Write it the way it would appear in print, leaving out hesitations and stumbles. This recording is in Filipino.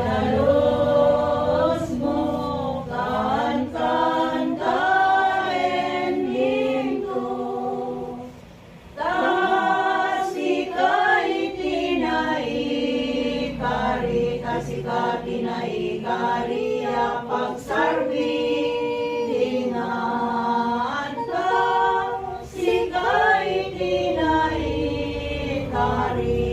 Tadalos mo, kan kaen hinto. Tasika tinai kari pagsarbingan ka, sikay tinai kari